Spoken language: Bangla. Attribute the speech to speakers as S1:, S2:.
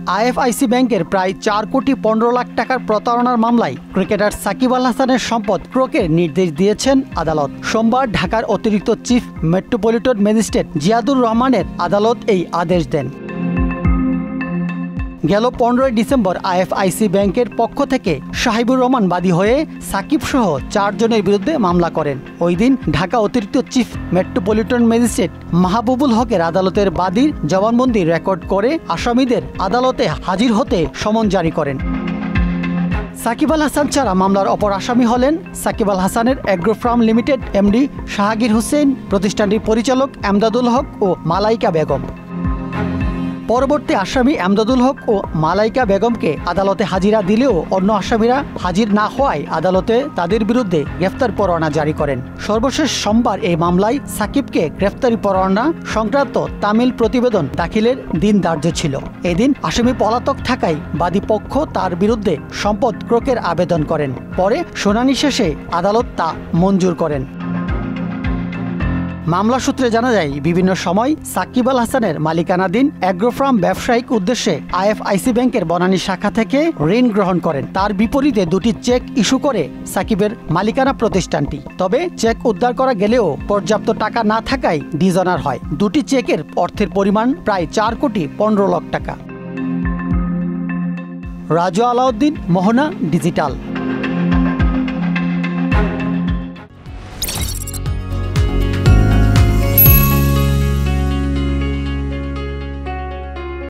S1: আইএফআইসি ব্যাংকের প্রায় 4 কোটি 15 লাখ টাকার প্রতারণার মামলায় ক্রিকেটার সাকিব আল হাসানের সম্পদ ক্রোকের নির্দেশ দিয়েছেন আদালত। সোমবার ঢাকার অতিরিক্ত চিফ মেট্রোপলিটন ম্যাজিস্ট্রেট জিয়াদুর রহমানের আদালত এই আদেশ দেন। গেল 15 ডিসেম্বর আইএফআইসি ব্যাংকের পক্ষ থেকে সাহিবুর রহমান বাদী হয়ে সাকিব সহ 4 জনের বিরুদ্ধে মামলা করেন। ওই দিন ঢাকা অতিরিক্ত চিফ মেট্রোপলিটন ম্যাজিস্ট্রেট মাহবুবুল হকের আদালতের বাদীর জবানবন্দি রেকর্ড করে আসামিদের আদালতে হাজির হতে সমন জারি করেন। সাকিব আল হাসান ছাড়া মামলার অপর আসামি হলেন সাকিব আল হাসানের agro farm limited MD Shahagir Hossain, প্রতিষ্ঠানটির পরিচালক এমদাদুল হক ও মালাইকা বেগম। পরবর্তী আসামি এমদাদুল হক ও মালাইকা বেগমকে আদালতে হাজিরা দিলেও অন্য আসামিরা হাজির না হওয়ায় আদালতে তাদের বিরুদ্ধে গ্রেফতার পরোয়ানা জারি করেন। সর্বশেষ সোমবার এই মামলায় সাকিবকে গ্রেফতারি পরোয়ানা সংক্রান্ত তামিল প্রতিবেদন দাখিলের দিন ধার্য ছিল। এদিন আসামি পলাতক থাকায় বাদী পক্ষ তার বিরুদ্ধে সম্পদ ক্রোকের আবেদন করেন। পরে শুনানি শেষে আদালত তা মঞ্জুর করেন। মামলা সূত্রে জানা যায়, বিভিন্ন সময় সাকিব আল হাসানের মালিকানাধীন এগ্রো ফার্ম ব্যবসায়িক উদ্দেশ্যে আইএফআইসি ব্যাংকের বনানী শাখা থেকে ঋণ গ্রহণ করেন। তার বিপরীতে 2টি চেক ইস্যু করে সাকিবের মালিকানা প্রতিষ্ঠানটি। তবে চেক উদ্ধার করা গেলেও পর্যাপ্ত টাকা না থাকায় ডিজনার হয়। 2টি চেকের অর্থের পরিমাণ প্রায় 4 কোটি 15 লাখ টাকা। রাজু আলাউদ্দিন, মোহনা ডিজিটাল।